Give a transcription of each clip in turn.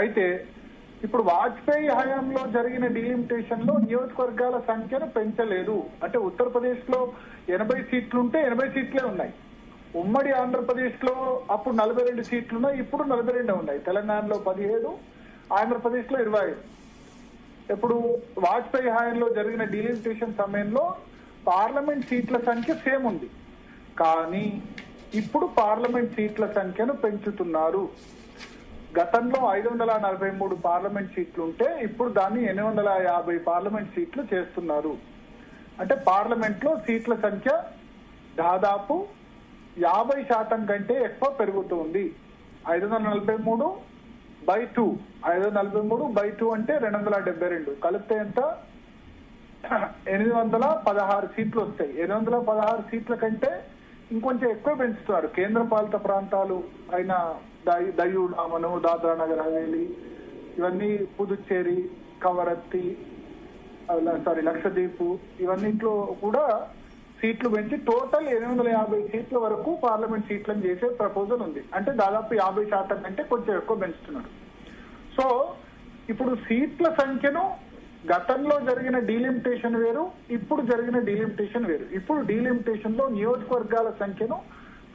అయితే ఇప్పుడు వాజ్పేయి హయాంలో జరిగిన డీలిమిటేషన్ లో నియోజకవర్గాల సంఖ్యను పెంచలేదు. అంటే ఉత్తరప్రదేశ్ లో 80 సీట్లుంటే 80 సీట్లే ఉన్నాయి. ఉమ్మడి ఆంధ్రప్రదేశ్ లో అప్పుడు 42 సీట్లున్నాయి, ఇప్పుడు 42 ఉన్నాయి. తెలంగాణలో 17, ఆంధ్రప్రదేశ్ లో 25. ఇప్పుడు వాజ్పేయి హయాంలో జరిగిన డీలిమిటేషన్ సమయంలో పార్లమెంట్ సీట్ల సంఖ్య సేమ్ ఉంది, కానీ ఇప్పుడు పార్లమెంట్ సీట్ల సంఖ్యను పెంచుతున్నారు. గతంలో 543 పార్లమెంట్ సీట్లు ఉంటే ఇప్పుడు దాన్ని 850 పార్లమెంట్ సీట్లు చేస్తున్నారు. అంటే పార్లమెంట్ లో సీట్ల సంఖ్య దాదాపు 50% కంటే ఎక్కువ పెరుగుతుంది. 543/2 543/2 అంటే 272 కలిపితే ఎంత? 816 సీట్లు వస్తాయి. 816 సీట్ల కంటే ఇంకొంచెం ఎక్కువ పెంచుతున్నారు. కేంద్ర పాలిత ప్రాంతాలు అయిన దయూ డామను, దాద్రా నగర్ హవేలీ, ఇవన్నీ పుదుచ్చేరి, కవరత్తి, లక్షద్వీప్, ఇవన్నిట్లో కూడా సీట్లు పెంచి టోటల్ 850 సీట్ల వరకు పార్లమెంట్ సీట్లను చేసే ప్రపోజల్ ఉంది. అంటే దాదాపు 50% కంటే కొంచెం ఎక్కువ పెంచుతున్నారు. సో ఇప్పుడు సీట్ల సంఖ్యను గతంలో జరిగిన డీలిమిటేషన్ వేరు, ఇప్పుడు జరిగిన డీలిమిటేషన్ వేరు. ఇప్పుడు డీలిమిటేషన్ లో నియోజకవర్గాల సంఖ్యను,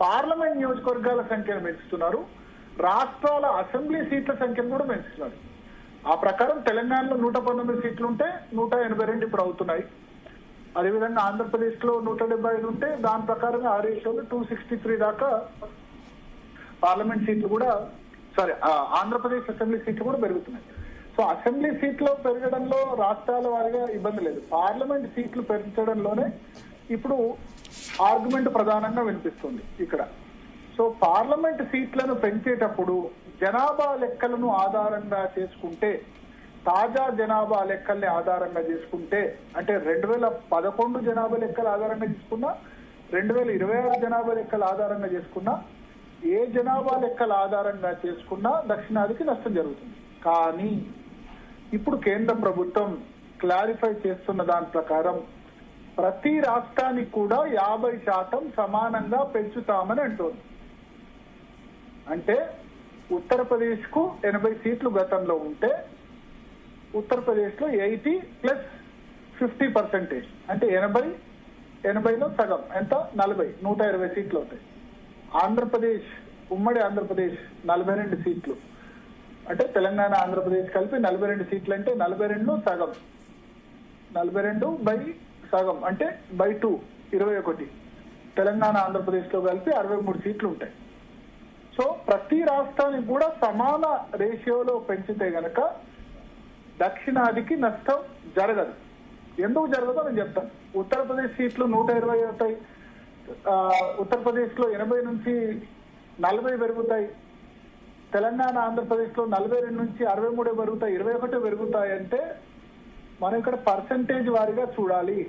పార్లమెంట్ నియోజకవర్గాల సంఖ్యను పెంచుతున్నారు, రాష్ట్రాల అసెంబ్లీ సీట్ల సంఖ్యను కూడా పెంచుతున్నారు. ఆ ప్రకారం తెలంగాణలో 119 సీట్లు ఉంటే 182 ఇప్పుడు అవుతున్నాయి. అదేవిధంగా ఆంధ్రప్రదేశ్ లో 175 ఉంటే దాని ప్రకారంగా ఆ రేషియోలో 263 దాకా పార్లమెంట్ సీట్లు కూడా ఆంధ్రప్రదేశ్ అసెంబ్లీ సీట్లు కూడా పెరుగుతున్నాయి. సో అసెంబ్లీ సీట్లు పెరగడంలో రాష్ట్రాల వారిగా ఇబ్బంది లేదు. పార్లమెంట్ సీట్లు పెంచడంలోనే ఇప్పుడు ఆర్గ్యుమెంట్ ప్రధానంగా వినిపిస్తుంది ఇక్కడ. సో పార్లమెంట్ సీట్లను పెంచేటప్పుడు జనాభా లెక్కలను ఆధారంగా చేసుకుంటే, తాజా జనాభా లెక్కల్ని ఆధారంగా చేసుకుంటే, అంటే 2011 జనాభా లెక్కల ఆధారంగా తీసుకున్నా, 2026 జనాభా లెక్కల ఆధారంగా చేసుకున్నా, ఏ జనాభా లెక్కల ఆధారంగా చేసుకున్నా దక్షిణాదికి నష్టం జరుగుతుంది. కానీ ఇప్పుడు కేంద్ర ప్రభుత్వం క్లారిఫై చేస్తున్న దాని ప్రకారం ప్రతి రాష్ట్రానికి కూడా 50% సమానంగా పెంచుతామని అంటోంది. అంటే ఉత్తరప్రదేశ్ కు 80 సీట్లు గతంలో ఉంటే ఉత్తరప్రదేశ్ లో 80 + 50%, అంటే 80లో సగం ఎంత? 40, 120 సీట్లు అవుతాయి. ఆంధ్రప్రదేశ్, ఉమ్మడి ఆంధ్రప్రదేశ్ 42 సీట్లు, అంటే తెలంగాణ ఆంధ్రప్రదేశ్ కలిపి 42 సీట్లు, అంటే 42లో సగం, 42 సగం అంటే /2 21. తెలంగాణ ఆంధ్రప్రదేశ్ లో కలిపి 63 సీట్లు ఉంటాయి. సో ప్రతి రాష్ట్రానికి కూడా సమాన రేషియోలో పెంచితే గనక దక్షిణాదికి నష్టం జరగదు. ఎందుకు జరగదో నేను చెప్తాను. ఉత్తరప్రదేశ్ సీట్లు 120 అవుతాయి, ఉత్తరప్రదేశ్ లో 80 నుంచి 40 పెరుగుతాయి, తెలంగాణ ఆంధ్రప్రదేశ్ లో 42 నుంచి 63 పెరుగుతాయి, 21 పెరుగుతాయి. అంటే మనం ఇక్కడ పర్సంటేజ్ వారీగా చూడాలి.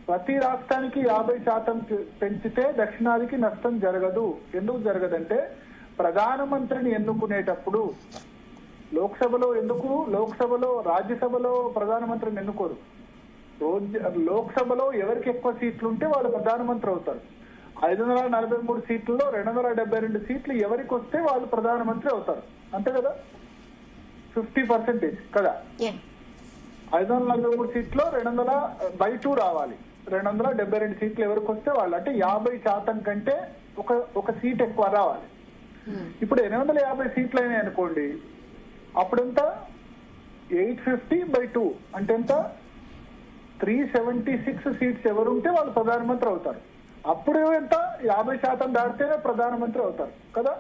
ప్రతి రాష్ట్రానికి 50% పెంచితే దక్షిణాదికి నష్టం జరగదు. ఎందుకు జరగదంటే ప్రధానమంత్రిని ఎన్నుకునేటప్పుడు లోక్సభలో రాజ్యసభలో ప్రధానమంత్రిని ఎన్నుకోరు. లోక్సభలో ఎవరికి ఎక్కువ సీట్లు ఉంటే వాళ్ళు ప్రధానమంత్రి అవుతారు. 543 సీట్లలో 272 సీట్లు ఎవరికి వస్తే వాళ్ళు ప్రధానమంత్రి అవుతారు. అంతే కదా, 50% కదా. 543 సీట్లో 200/2 రావాలి. 272 సీట్లు ఎవరికి వస్తే వాళ్ళు, అంటే 50% కంటే ఒక సీట్ ఎక్కువ రావాలి. ఇప్పుడు 850 సీట్లు అయినాయి అనుకోండి, అప్పుడెంత? 850/2 అంటే ఎంత? 376 సీట్స్ ఎవరుంటే వాళ్ళు ప్రధానమంత్రి అవుతారు. అప్పుడు ఎంత? 50% దాటితేనే ప్రధానమంత్రి అవుతారు కదా.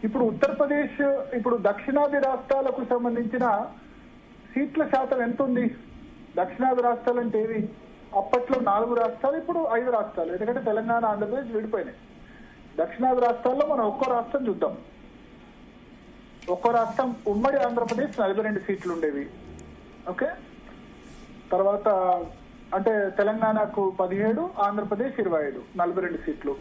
ఇప్పుడు ఉత్తరప్రదేశ్, ఇప్పుడు దక్షిణాది రాష్ట్రాలకు సంబంధించిన సీట్ల శాతం ఎంత ఉంది? దక్షిణాది రాష్ట్రాలు అంటే ఏవి? అప్పట్లో 4 రాష్ట్రాలు, ఇప్పుడు 5 రాష్ట్రాలు. ఎందుకంటే తెలంగాణ, ఆంధ్రప్రదేశ్ విడిపోయినాయి. దక్షిణాది రాష్ట్రాల్లో మనం ఒక్కో రాష్ట్రం చూద్దాం. ఒక్కో రాష్ట్రం, ఉమ్మడి ఆంధ్రప్రదేశ్ 42 సీట్లు ఉండేవి. ఓకే, తర్వాత అంటే తెలంగాణకు 17, ఆంధ్రప్రదేశ్ 25, 42 సీట్లు.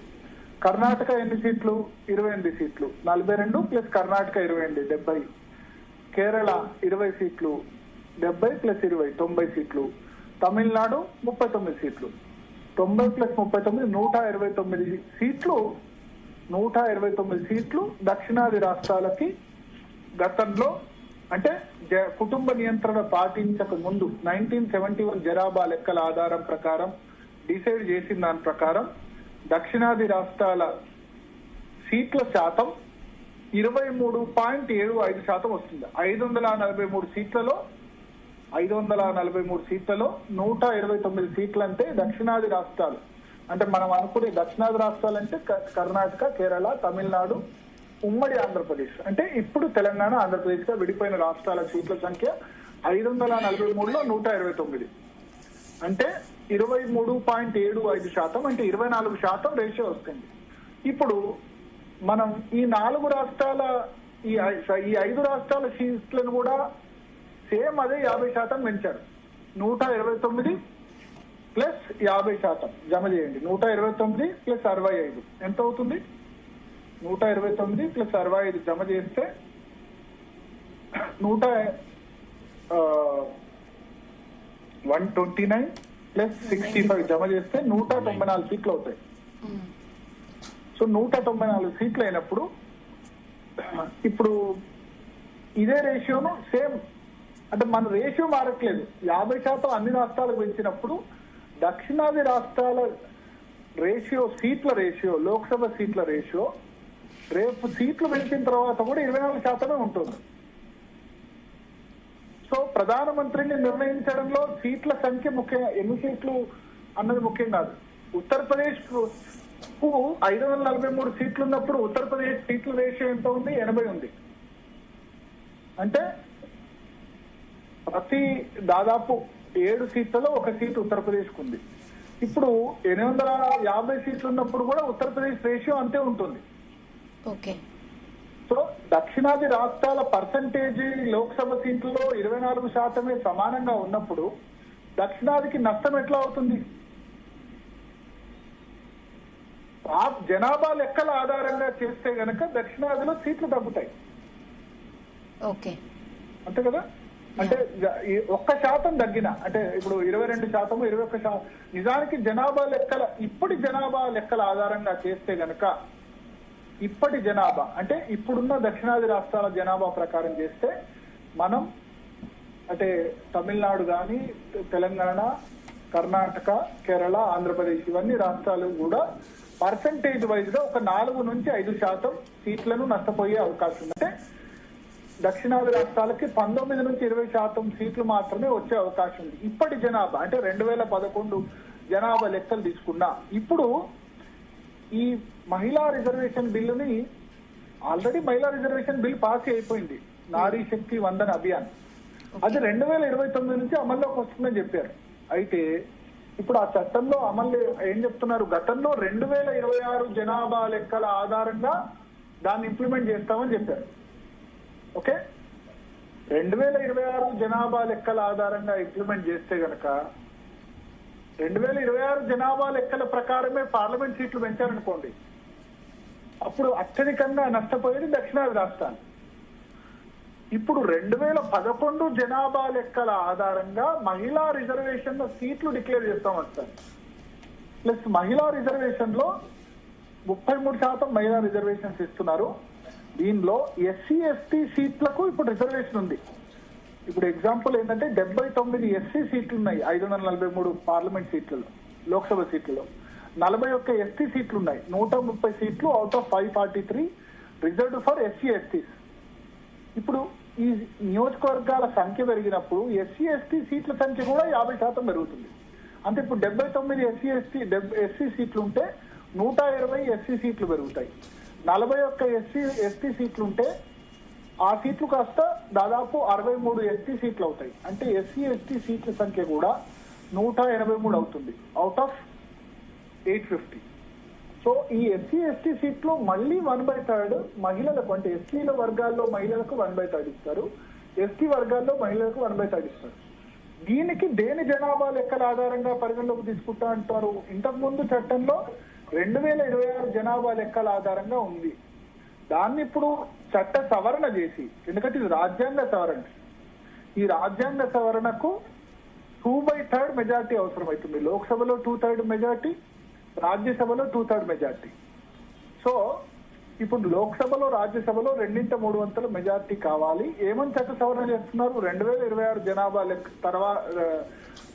కర్ణాటక ఎన్ని సీట్లు? 28 సీట్లు, 42 + కర్ణాటక 28, 70. కేరళ 20 సీట్లు, 70 + 20, 90 సీట్లు. తమిళనాడు 39 సీట్లు, 90 + 39, 129 సీట్లు 129 సీట్లు దక్షిణాది రాష్ట్రాలకి గతంలో అంటే కుటుంబ నియంత్రణ పాటించక ముందు 1971 జనాభా లెక్కల ఆధారం ప్రకారం డిసైడ్ చేసిన దాని ప్రకారం దక్షిణాది రాష్ట్రాల సీట్ల శాతం 23.75% వస్తుంది. 543 సీట్లలో 129 సీట్లు అంటే దక్షిణాది రాష్ట్రాలు అంటే మనం అనుకునే దక్షిణాది రాష్ట్రాలు అంటే కర్ణాటక, కేరళ, తమిళనాడు, ఉమ్మడి ఆంధ్రప్రదేశ్ అంటే ఇప్పుడు తెలంగాణ, ఆంధ్రప్రదేశ్ గా విడిపోయిన రాష్ట్రాల సీట్ల సంఖ్య 543లో 129 అంటే 23.75% అంటే 24% రేషియో వస్తుంది. ఇప్పుడు మనం ఈ 4 రాష్ట్రాల ఈ 5 రాష్ట్రాల సీట్లను కూడా సేమ్ అదే 50% పెంచారు. 129 ప్లస్ 50% జమ చేయండి. 129 ప్లస్ 65 ఎంత అవుతుంది? 129 ప్లస్ 65 జమ చేస్తే 129 ప్లస్ 65 జమ చేస్తే 194 సీట్లు అవుతాయి. సో 194 సీట్లు అయినప్పుడు ఇప్పుడు ఇదే రేషియోను సేమ్ అంటే మన రేషియో మారట్లేదు. 50% అన్ని రాష్ట్రాలకు పెంచినప్పుడు దక్షిణాది రాష్ట్రాల రేషియో సీట్ల రేషియో లోక్సభ సీట్ల రేషియో రేపు సీట్లు పెంచిన తర్వాత కూడా 24% ఉంటుంది. సో ప్రధానమంత్రిని నిర్ణయించడంలో సీట్ల సంఖ్య ముఖ్యం, ఎన్ని సీట్లు అన్నది ముఖ్యం కాదు. ఉత్తరప్రదేశ్ కు 543 సీట్లు ఉన్నప్పుడు ఉత్తరప్రదేశ్ సీట్ల రేషియో ఎంత ఉంది? 80 ఉంది. అంటే ప్రతి దాదాపు 7 సీట్లలో 1 సీటు ఉత్తరప్రదేశ్ కు ఉంది. ఇప్పుడు 850 సీట్లు ఉన్నప్పుడు కూడా ఉత్తరప్రదేశ్ రేషియో అంతే ఉంటుంది. ఓకే. సో దక్షిణాది రాష్ట్రాల పర్సంటేజ్ లోక్సభ సీట్లలో 24% సమానంగా ఉన్నప్పుడు దక్షిణాదికి నష్టం ఎట్లా అవుతుంది? జనాభా లెక్కల ఆధారంగా చేస్తే గనక దక్షిణాదిలో సీట్లు తగ్గుతాయి. ఓకే, అంతే కదా. అంటే 1% తగ్గిన అంటే ఇప్పుడు 22%, 21%. నిజానికి జనాభా లెక్కల ఇప్పటి జనాభా లెక్కల ఆధారంగా చేస్తే గనక ఇప్పటి జనాభా అంటే ఇప్పుడున్న దక్షిణాది రాష్ట్రాల జనాభా ప్రకారం చేస్తే మనం అంటే తమిళనాడు కానీ, తెలంగాణ, కర్ణాటక, కేరళ, ఆంధ్రప్రదేశ్ ఇవన్నీ రాష్ట్రాలు కూడా పర్సంటేజ్ వైజ్ గా ఒక 4 నుంచి 5% సీట్లను నష్టపోయే అవకాశం ఉంది. అంటే దక్షిణాది రాష్ట్రాలకి 19 నుంచి 20% సీట్లు మాత్రమే వచ్చే అవకాశం ఉంది. ఇప్పటి జనాభా అంటే 2011 జనాభా లెక్కలు తీసుకున్నా. ఇప్పుడు ఈ మహిళా రిజర్వేషన్ బిల్లుని ఆల్రెడీ మహిళా రిజర్వేషన్ బిల్ పాస్ అయిపోయింది, నారీ శక్తి వందన్ అభియాన్. అది 2029 నుంచి అమల్లోకి వస్తుందని చెప్పారు. అయితే ఇప్పుడు ఆ చట్టంలో అమలు ఏం చెప్తున్నారు? గతంలో 2026 జనాభా లెక్కల ఆధారంగా దాన్ని ఇంప్లిమెంట్ చేస్తామని చెప్పారు. ఓకే, 2026 జనాభా లెక్కల ఆధారంగా ఇంప్లిమెంట్ చేస్తే గనక 2026 జనాభా లెక్కల ప్రకారమే పార్లమెంట్ సీట్లు పెంచారనుకోండి, అప్పుడు అత్యధికంగా నష్టపోయేది దక్షిణాది రాష్ట్రాలు. ఇప్పుడు 2011 జనాభా లెక్కల ఆధారంగా మహిళా రిజర్వేషన్ సీట్లు డిక్లేర్ చేస్తామంట. ప్లస్ మహిళా రిజర్వేషన్ లో 33% మహిళా రిజర్వేషన్స్ ఇస్తున్నారు. దీనిలో ఎస్సీ ఎస్టీ సీట్లకు ఇప్పుడు రిజర్వేషన్ ఉంది. ఇప్పుడు ఎగ్జాంపుల్ ఏంటంటే 79 ఎస్సీ సీట్లు ఉన్నాయి 543 పార్లమెంట్ సీట్లలో, లోక్సభ సీట్లలో. 41 ఎస్టీ సీట్లు ఉన్నాయి. 130 సీట్లు out of 543 reserved for SC ఎస్టీస్. ఇప్పుడు ఈ నియోజకవర్గాల సంఖ్య పెరిగినప్పుడు ఎస్సీ ఎస్టీ సీట్ల సంఖ్య కూడా 50% పెరుగుతుంది. అంటే ఇప్పుడు 79 ఎస్సీ సీట్లు ఉంటే 120 ఎస్సీ సీట్లు పెరుగుతాయి. 41 ఎస్టీ సీట్లు ఉంటే ఆ సీట్లు కాస్త దాదాపు 63 ఎస్టీ సీట్లు అవుతాయి. అంటే ఎస్సీ ఎస్టీ సీట్ల సంఖ్య కూడా 183 అవుతుంది అవుట్ ఆఫ్ 850. సో ఈ ఎస్సీ ఎస్టీ సీట్లు మళ్ళీ 1/3 మహిళలకు, అంటే ఎస్సీల వర్గాల్లో మహిళలకు 1/3 ఇస్తారు, ఎస్టీ వర్గాల్లో మహిళలకు 1/3 ఇస్తారు. దీనికి దేని జనాభా లెక్కల ఆధారంగా పరిగణలోకి తీసుకుంటా అంటారు? ఇంతకు ముందు చట్టంలో 2026 జనాభా లెక్కల ఆధారంగా ఉంది. దాన్ని ఇప్పుడు చట్ట సవరణ చేసి, ఎందుకంటే ఇది రాజ్యాంగ సవరణ, ఈ రాజ్యాంగ సవరణకు 2/3 మెజార్టీ అవసరం అవుతుంది. లోక్సభలో 2/3 మెజార్టీ, రాజ్యసభలో 2/3 మెజార్టీ. సో ఇప్పుడు లోక్సభలో రాజ్యసభలో 2/3 మెజార్టీ కావాలి. ఏమని చట్ట సవరణ చేస్తున్నారు? 2026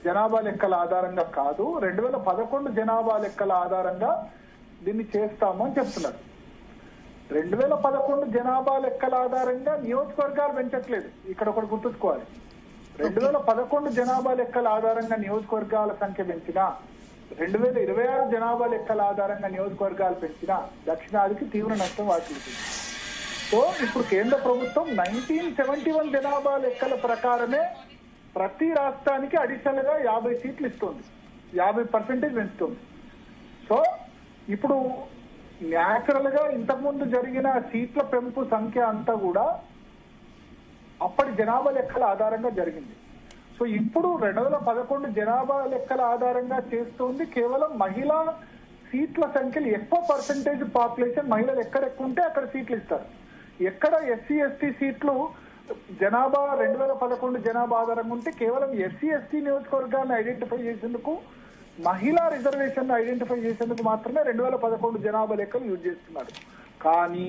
జనాభా లెక్కల ఆధారంగా కాదు, 2011 జనాభా లెక్కల ఆధారంగా దీన్ని చేస్తాము అని చెప్తున్నారు. 2011 జనాభా లెక్కల ఆధారంగా నియోజకవర్గాలు పెంచట్లేదు. ఇక్కడ ఒకటి గుర్తుంచుకోవాలి. 2011 జనాభా లెక్కల ఆధారంగా నియోజకవర్గాల సంఖ్య పెంచినా, 2026 జనాభా లెక్కల ఆధారంగా నియోజకవర్గాలు పెంచినా దక్షిణాదికి తీవ్ర నష్టం వాటిల్లుతుంది. సో ఇప్పుడు కేంద్ర ప్రభుత్వం 1971 జనాభా లెక్కల ప్రకారమే ప్రతి రాష్ట్రానికి అడిషనల్ గా 50 సీట్లు ఇస్తుంది, 50% పెంచుతుంది. సో ఇప్పుడు న్యాచురల్ గా ఇంతకుముందు జరిగిన సీట్ల పెంపు సంఖ్య అంతా కూడా అప్పటి జనాభా లెక్కల ఆధారంగా జరిగింది. సో ఇప్పుడు 2011 జనాభా లెక్కల ఆధారంగా చేస్తుంది. కేవలం మహిళా సీట్ల సంఖ్యలు ఎక్కువ పర్సెంటేజ్ పాపులేషన్ మహిళలు ఎక్కడ ఎక్కువ ఉంటే అక్కడ సీట్లు ఇస్తారు. ఎక్కడ ఎస్సీ ఎస్టీ సీట్లు జనాభా 2011 జనాభా ఆధారంగా ఉంటే కేవలం ఎస్సీ ఎస్టీ నియోజకవర్గాన్ని ఐడెంటిఫై చేసేందుకు, మహిళా రిజర్వేషన్ ఐడెంటిఫై చేసేందుకు మాత్రమే 2011 జనాభా లెక్కలు యూజ్ చేస్తున్నారు. కానీ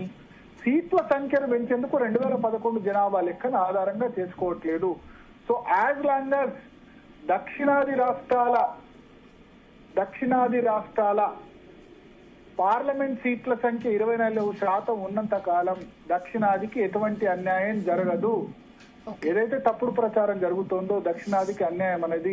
సీట్ల సంఖ్యను పెంచేందుకు 2011 జనాభా లెక్కను ఆధారంగా చేసుకోవట్లేదు. సో యాజ్ లాంగ్ యాజ్ దక్షిణాది రాష్ట్రాల పార్లమెంట్ సీట్ల సంఖ్య 24% ఉన్నంత కాలం దక్షిణాదికి ఎటువంటి అన్యాయం జరగదు. ఏదైతే తప్పుడు ప్రచారం జరుగుతోందో దక్షిణాదికి అన్యాయం అనేది